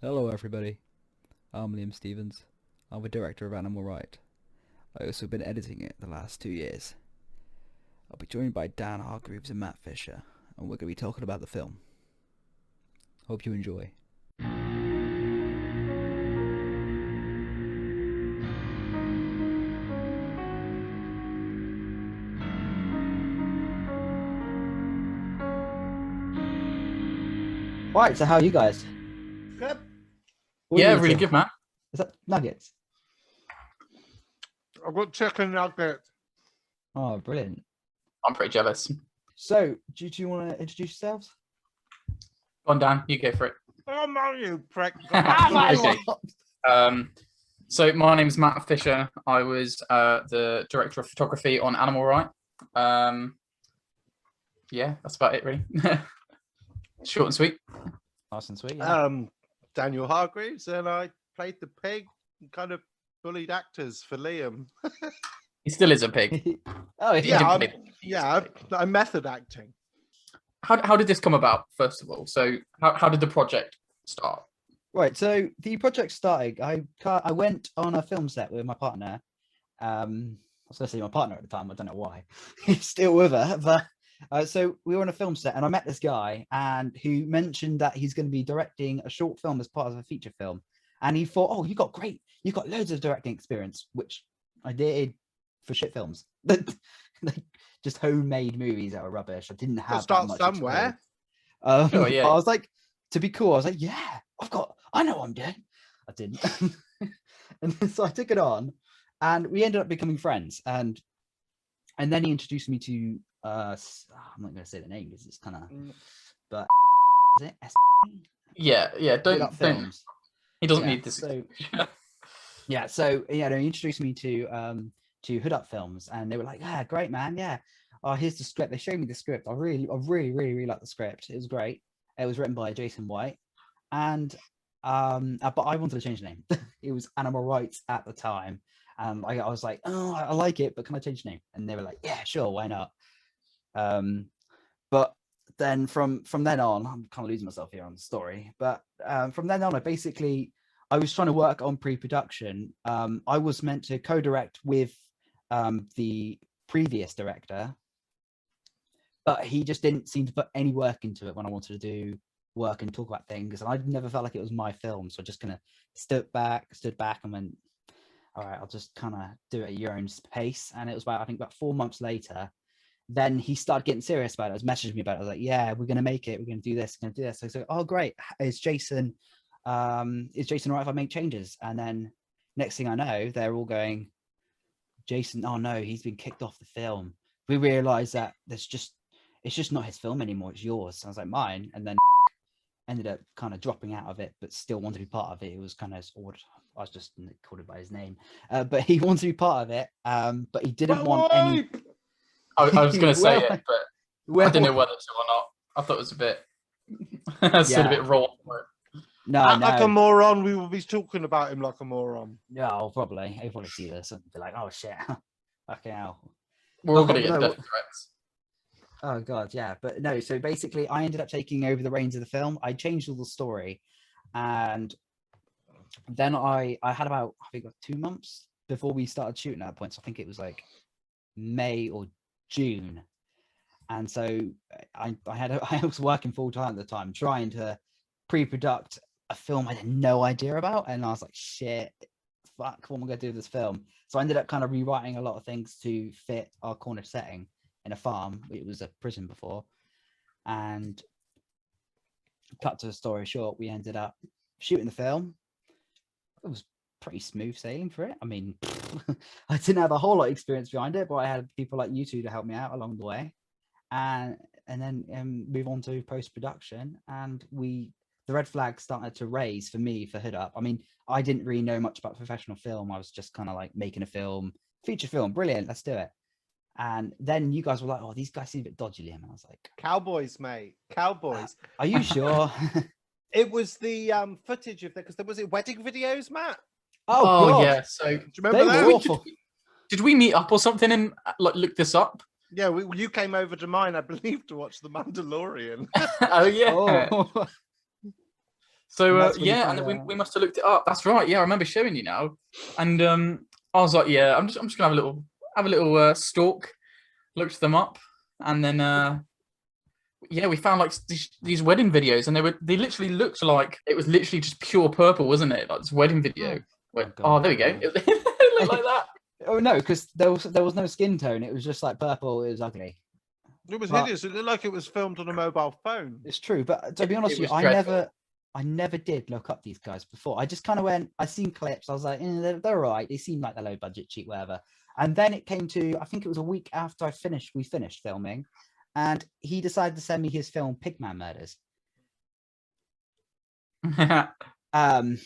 Hello, everybody. I'm Liam Stevens. I'm the director of Animal Rite. I've also been editing it the last 2 years. I'll be joined by Dan Hargreaves and Matt Fisher, and we're going to be talking about the film. Hope you enjoy. Right, so how are you guys? Good. What are Yeah, you really eating? good, man. Is that nuggets? I've got chicken nuggets. Oh, brilliant. I'm pretty jealous. So, do you want to introduce yourselves? Go on, Dan, you go for it. Oh no, you prick! Okay. So my name's Matt Fisher. I was the director of photography on Animal Rite. Yeah, that's about it, really. Short and sweet. Nice and sweet. Yeah. Daniel Hargreaves, and I played the pig and kind of bullied actors for Liam. He still is a pig. Oh, I'm method acting. How did this come about, first of all? So how did the project start? Right. So the project started. I went on a film set with my partner. I was going to say my partner at the time. I don't know why. He's still with her, but. So we were on a film set and I met this guy and who mentioned that he's going to be directing a short film as part of a feature film. And he thought, oh, you've got loads of directing experience, which I did for shit films. Like just homemade movies that were rubbish. I didn't have that much somewhere. Oh, yeah. I was like, to be cool, I was like, yeah, I know what I'm doing. I didn't. And so I took it on and we ended up becoming friends. And then he introduced me to I'm not going to say the name because it's kind of, but is it? Yeah. Don't. He doesn't need this. So, yeah. So he introduced me to Hood Up Films, and they were like, "Yeah, great, man. Yeah. Oh, here's the script." They showed me the script. I really liked the script. It was great. It was written by Jason White, and but I wanted to change the name. It was Animal Rights at the time. I was like, oh, I like it, but can I change the name? And they were like, yeah, sure, why not? But then from then on, I'm kind of losing myself here on the story, but from then on, I was trying to work on pre-production. I was meant to co-direct with the previous director, but he just didn't seem to put any work into it when I wanted to do work and talk about things, and I never felt like it was my film, so I just kind of stood back and went, all right, I'll just kind of do it at your own pace. And it was I think about 4 months later, then he started getting serious about it. He was messaging me about it. I was like, yeah, we're going to make it. We're going to do this. We're going to do this. So I said, oh, great. Is Jason all right if I make changes? And then next thing I know, they're all going, Jason, oh no, he's been kicked off the film. We realized that it's just not his film anymore. It's yours. I was like, mine. And then ended up kind of dropping out of it, but still wanted to be part of it. It was kind of odd. I was just called it by his name, but he wanted to be part of it. But he didn't want any. I was going to say it, but I didn't know whether to or not. I thought it was a bit, still a bit raw. No, like a moron. We will be talking about him like a moron. Yeah, I'll probably see this and be like, oh shit, okay, hell. We're all going to get death threats. Oh god, yeah, but no. So basically, I ended up taking over the reins of the film. I changed all the story, and then I had about, I think, 2 months before we started shooting at that point. So I think it was like May or June, and so I was working full time at the time, trying to pre-product a film I had no idea about, and I was like, shit, fuck, what am I gonna do with this film? So I ended up kind of rewriting a lot of things to fit our Cornish setting in a farm. It was a prison before, and cut to the story short, we ended up shooting the film. It was pretty smooth sailing for it. I mean, I didn't have a whole lot of experience behind it, but I had people like you two to help me out along the way, and then move on to post-production, and the red flag started to raise for me for Hood Up. I mean, I didn't really know much about professional film. I was just kind of like making a film, feature film, brilliant, let's do it. And then you guys were like, oh, these guys seem a bit dodgy, Liam. And I was like, cowboys, mate, cowboys. Are you sure? It was the footage of that, because there was wedding videos, Matt. Oh God. Yeah. So do you remember that? Did we meet up or something and look this up? Yeah, you came over to mine, I believe, to watch The Mandalorian. Oh yeah. Oh. So that's when you yeah, find and then out. we must have looked it up. That's right. Yeah, I remember showing you now, and I was like, yeah, I'm just gonna have a little stalk, looked them up, and then yeah, we found like these wedding videos, and they literally looked like it was literally just pure purple, wasn't it? Like this wedding video. Oh, Oh, God, there we go. yeah. It looked like that. Oh no, because there was no skin tone. It was just like purple. It was ugly. It was But- hideous. It looked like it was filmed on a mobile phone. It's true, but to be honest It with you, was dreadful. I never did look up these guys before. I just kind of went. I seen clips. I was like, they're all right. They seem like they're low budget, cheap, whatever. And then it came to, I think it was a week after we finished filming, and he decided to send me his film Pigman Murders. Um,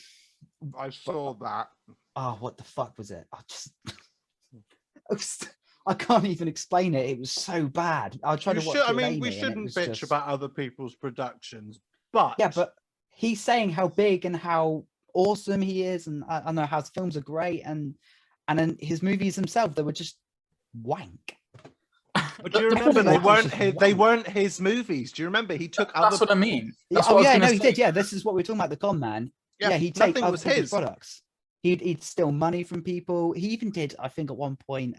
I saw that. oh, what the fuck was it? I can't even explain it. It was so bad. I tried to watch it. I with mean, we Amy, and it shouldn't was bitch just- about other people's productions, but Yeah, but he's saying how big and how awesome he is, and I know how his films are great, and then his movies themselves, they were just wank. But do you The remember problem they was- weren't his movies? Do you remember he took That's other? what I mean. Yeah, That's what I was yeah, gonna no, he say. did. Yeah, this is what we're talking about. The con man. Yeah, he'd take nothing other was people's his. products. He'd steal money from people. He even did, I think, at one point,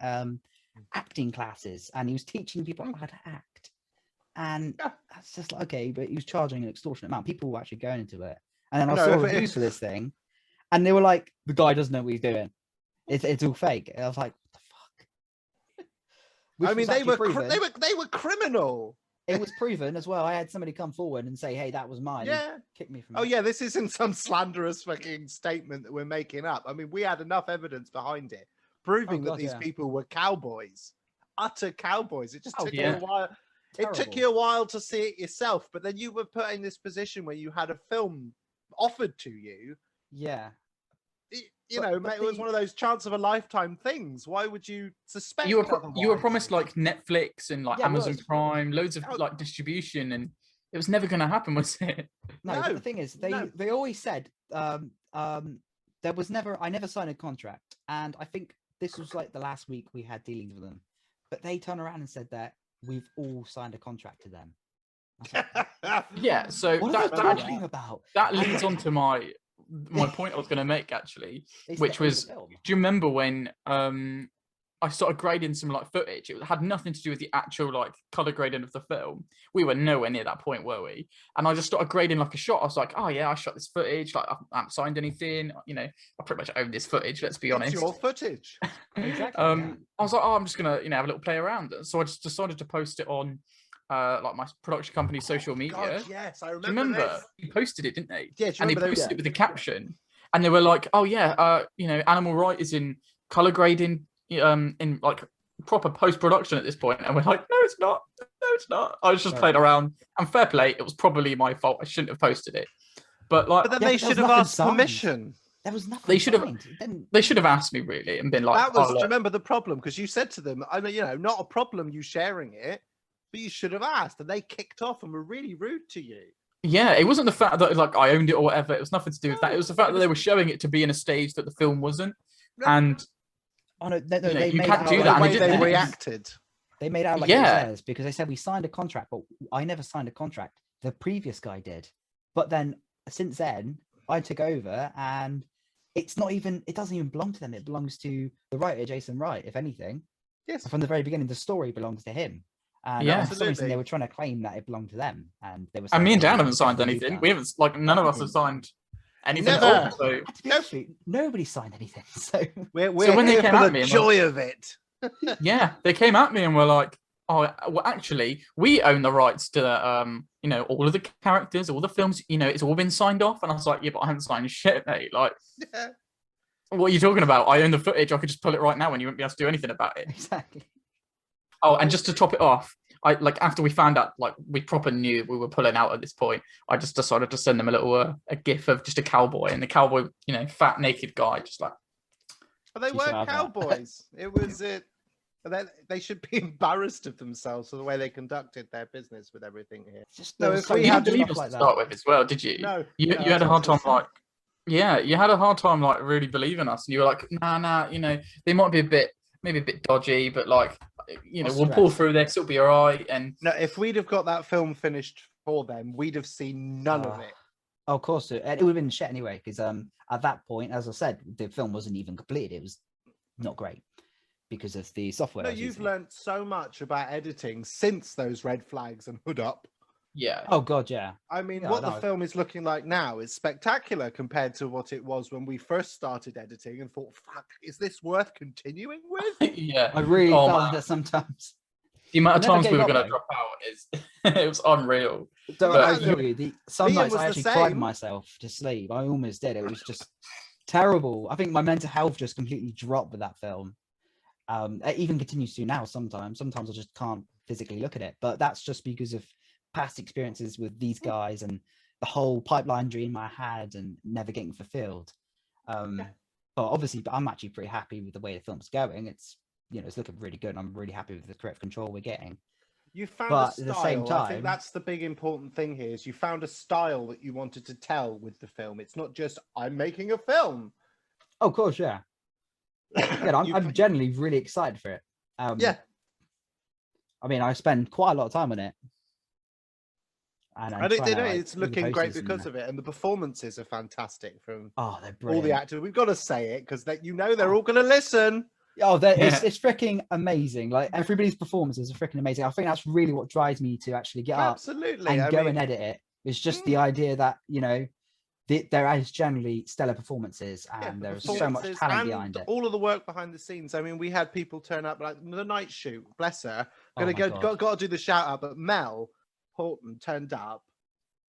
acting classes, and he was teaching people how to act. And Yeah. that's just like, okay, but he was charging an extortionate amount. People were actually going into it. And then I No, saw if it- reviews for this thing, and they were like, the guy doesn't know what he's doing. It's all fake. And I was like, what the fuck? Which I mean, was they actually were proven. they were criminal. It was proven as well. I had somebody come forward and say, hey, that was mine. Yeah. Kick me from Oh it. yeah, this isn't some slanderous fucking statement that we're making up. I mean, we had enough evidence behind it, proving that God, these yeah. people were cowboys, utter cowboys. It just Oh, took yeah. you a while. It took you a while to see it yourself, but then you were put in this position where you had a film offered to you. Yeah. You But- know, but it was the- one of those chance of a lifetime things. Why would you suspect? You were otherwise? promised like Netflix and like Yeah, it Amazon was. Prime, loads of Oh. like distribution, and it was never going to happen, was it? No, but No, the thing is, no. they always said there was never I never signed a contract, and I think this was like the last week we had dealings with them, but they turned around and said that we've all signed a contract to them. I was like, Yeah. So what are that they that, talking actually, about? that leads on to my point I was going to make actually, It's which the was, film. do you remember when I started grading some like footage? It had nothing to do with the actual like color grading of the film. We were nowhere near that point, were we? And I just started grading like a shot. I was like, oh yeah, I shot this footage. Like I haven't signed anything. You know, I pretty much own this footage. Let's be honest. It's your footage. Exactly, yeah. I was like, oh, I'm just gonna have a little play around. So I just decided to post it on like my production company's social media. God, yes, I Do you remember. remember? This. He posted it, didn't they? Yeah, do you And they remember those? posted it with the caption, and they were like, "Oh yeah, you know, Animal Right is in color grading, in like proper post production at this point." And we're like, "No, it's not. No, it's not." I was just Sorry. playing around. And fair play, it was probably my fault. I shouldn't have posted it, but like, But then Yeah, they but there should was have nothing asked signed. permission. There was nothing. They should have- signed. It didn't- they should have asked me really and been like, That was, "Oh, do you look." remember the problem? Because you said to them, I mean, you know, not a problem you sharing it, but you should have asked. And they kicked off and were really rude to you. Yeah, it wasn't the fact that like I owned it or whatever. It was nothing to do with that. It was the fact that they were showing it to be in a stage that the film wasn't. And Oh no, You know, they you made can't it out do The that, and like they way it didn't they do it. was- reacted. They made out like Yeah. it was theirs because they said we signed a contract, but I never signed a contract. The previous guy did. But then since then, I took over, and it's not even. It doesn't even belong to them. It belongs to the writer, Jason Wright. If anything, Yes. from the very beginning, the story belongs to him. And Yeah. for some reason, Absolutely. they were trying to claim that it belonged to them, and they were. and saying, me and "Oh, Dan we haven't signed definitely anything. done." We haven't like none of us have signed anything at Never. all. So And to be Nope. honest with you, nobody signed anything. So We're when they here came for at the me and joy of it. yeah, they came at me and were like, "Oh, well, actually, we own the rights to you know, all of the characters, all the films. You know, it's all been signed off." And I was like, "Yeah, but I haven't signed shit, mate. Like, Yeah. what are you talking about? I own the footage. I could just pull it right now, and you wouldn't be able to do anything about it." exactly. Oh, and just to top it off, I like after we found out, like we proper knew we were pulling out at this point. I just decided to send them a little a gif of just a cowboy, and the cowboy, you know, fat naked guy, just like. But they She weren't said that. cowboys. It was it. They should be embarrassed of themselves for the way they conducted their business with everything here. Just No, there was if so we You much had didn't believe stuff us like to that. start with as well, did you? No, You no, had a I hard told time like, yeah, you had a hard time like really believing us, and you were like, nah, you know, they might be maybe a bit dodgy, but like, you know, Or we'll pull stressed. through this, it'll be all right. And No, if we'd have got that film finished for them, we'd have seen none of Ah. it. Oh, of course, it would have been shit anyway. Because at that point, as I said, the film wasn't even completed. It was not great because of the software. No, I was you've using. learnt so much about editing since those red flags and hood up. Yeah. Oh God, yeah. I mean, Yeah, what no. the film is looking like now is spectacular compared to what it was when we first started editing and thought, fuck, is this worth continuing with? Yeah. I really Oh, felt man. that sometimes. The amount I of never times we gave were up, going to though. drop out is it was unreal. Don't But I yeah, feel you. Some Liam nights was I the actually cried same. myself to sleep. I almost did. It was just terrible. I think my mental health just completely dropped with that film. It even continues to now sometimes. Sometimes I just can't physically look at it. But that's just because of past experiences with these guys and the whole pipeline dream I had and never getting fulfilled. But obviously, I'm actually pretty happy with the way the film's going. It's it's looking really good. And I'm really happy with the correct control we're getting. You found But a at the same style. I think time- that's the big important thing here is you found a style that you wanted to tell with the film. It's not just, I'm making a film. Oh, of course, yeah. Yeah, I'm generally really excited for it. Yeah. I mean, I spend quite a lot of time on it. And I think trying to, it's do the looking great posters because of it. And the performances are fantastic from Oh, they're all brilliant. the actors. We've got to say it because they're all going to listen. Oh, Yeah. it's freaking amazing. Like, everybody's performances are freaking amazing. I think that's really what drives me to actually get up Absolutely. and go and edit it. It's just the idea that, there is generally stellar performances and there's so much performances talent and behind it. all of the work behind the scenes. I mean, we had people turn up like the night shoot. Bless her. Oh my God. Got to do the shout out, but Mel Horton turned up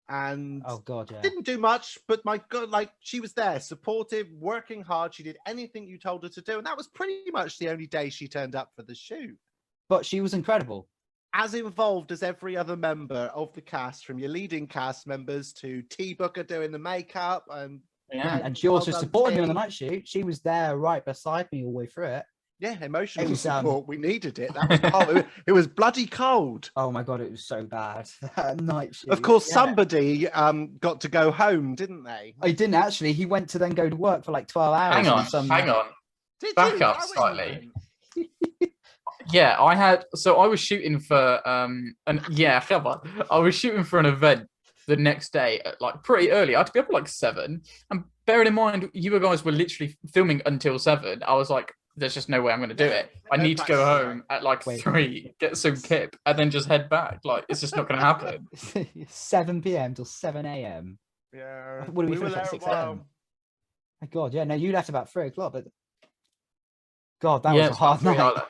and Oh God, yeah. didn't do much. But my God, like she was there, supportive, working hard. She did anything you told her to do, and that was pretty much the only day she turned up for the shoot. But she was incredible. As involved as every other member of the cast, from your leading cast members to T Booker doing the makeup, and Yeah. And she also well done, supported me on the T. night shoot. She was there right beside me all the way through it. Yeah, emotional It was, support. We needed it. That was it was bloody cold. Oh my God, it was so bad. That night shoot. Of course, Yeah. somebody got to go home, didn't they? I didn't actually. He went to then go to work for like 12 hours. Hang on. Did Back you? up Is that where you slightly. went? Yeah, I was shooting for come on. I was shooting for an event the next day at like pretty early. I had to be up at like 7. And bearing in mind you guys were literally filming until 7, I was like, there's just no way I'm gonna do it. I need to go home at like 3, get some kip, and then just head back. Like it's just not gonna happen. 7 p.m. till 7 a.m. Yeah. What did we were finish at there 6 a while. a.m.? My God, yeah, no, you left about 3 o'clock, but God, that Yeah, was a it's hard about 3 night. hours.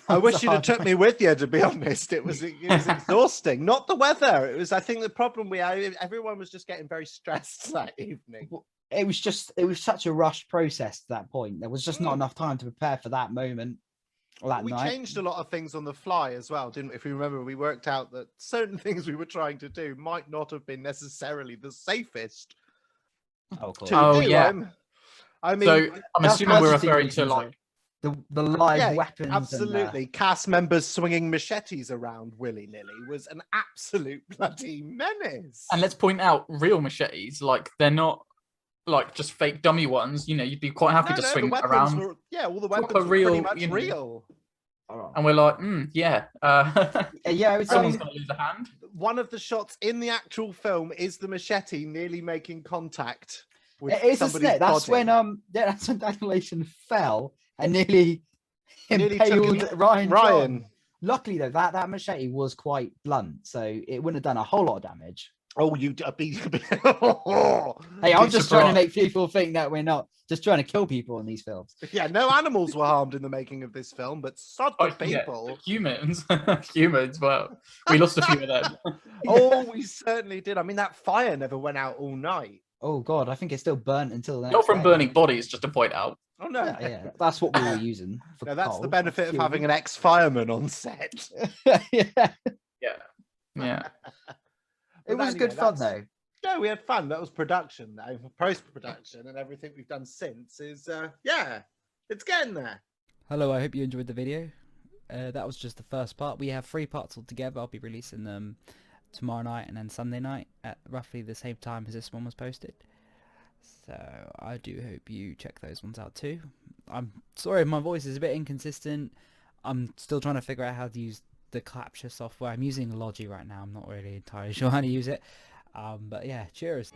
I That was wish a you'd have hard took night. me with you, to be honest. It was exhausting. Not the weather. It was, I think, the problem we had. Everyone was just getting very stressed that evening. It was such a rushed process to that point. There was just not enough time to prepare for that moment or that We night. changed a lot of things on the fly as well, didn't we? If you remember, we worked out that certain things we were trying to do might not have been necessarily the safest Oh, of course. to Oh, do. yeah. I mean, So I'm That's assuming we're budgeting referring to reasons, like the live yeah, weapons. absolutely. Cast members swinging machetes around willy-nilly was an absolute bloody menace. and let's point out real machetes, like they're not like just fake dummy ones. You know, you'd be quite happy to the swing weapons around. were, all the proper weapons were pretty real, much you know. real. And we're like, yeah. Yeah, it's Someone's gonna lose a hand. One of the shots in the actual film is the machete nearly making contact with It's a somebody's snip. That's body. when that's when Daniel Lation fell and nearly Nearly took impaled him- Ryan. Ryan. John. Luckily though, that machete was quite blunt, so it wouldn't have done a whole lot of damage. Oh, you be Hey, I'm Be just trying to surprised. make people think that we're not just trying to kill people in these films. yeah, no animals were harmed in the making of this film, but sod the Yeah, people. humans, humans. Well, we lost a few of them. Oh, we certainly did. I mean, that fire never went out all night. Oh God, I think it's still burnt until the Not next from day. burning bodies, just to point out. Oh no, Yeah, yeah, that's what we were using. For no, that's the coal, benefit of fuel. having an ex-fireman on set. yeah, Yeah, yeah. it But was anyway, good fun that's- though. No, we had fun. That was production, though. Post-production and everything we've done since is, it's getting there. Hello, I hope you enjoyed the video. That was just the first part. We have 3 parts altogether. I'll be releasing them tomorrow night and then Sunday night at roughly the same time as this one was posted. So I do hope you check those ones out too. I'm sorry if my voice is a bit inconsistent. I'm still trying to figure out how to use the capture software. I'm using Logi right now. I'm not really entirely sure how to use it. But yeah, cheers.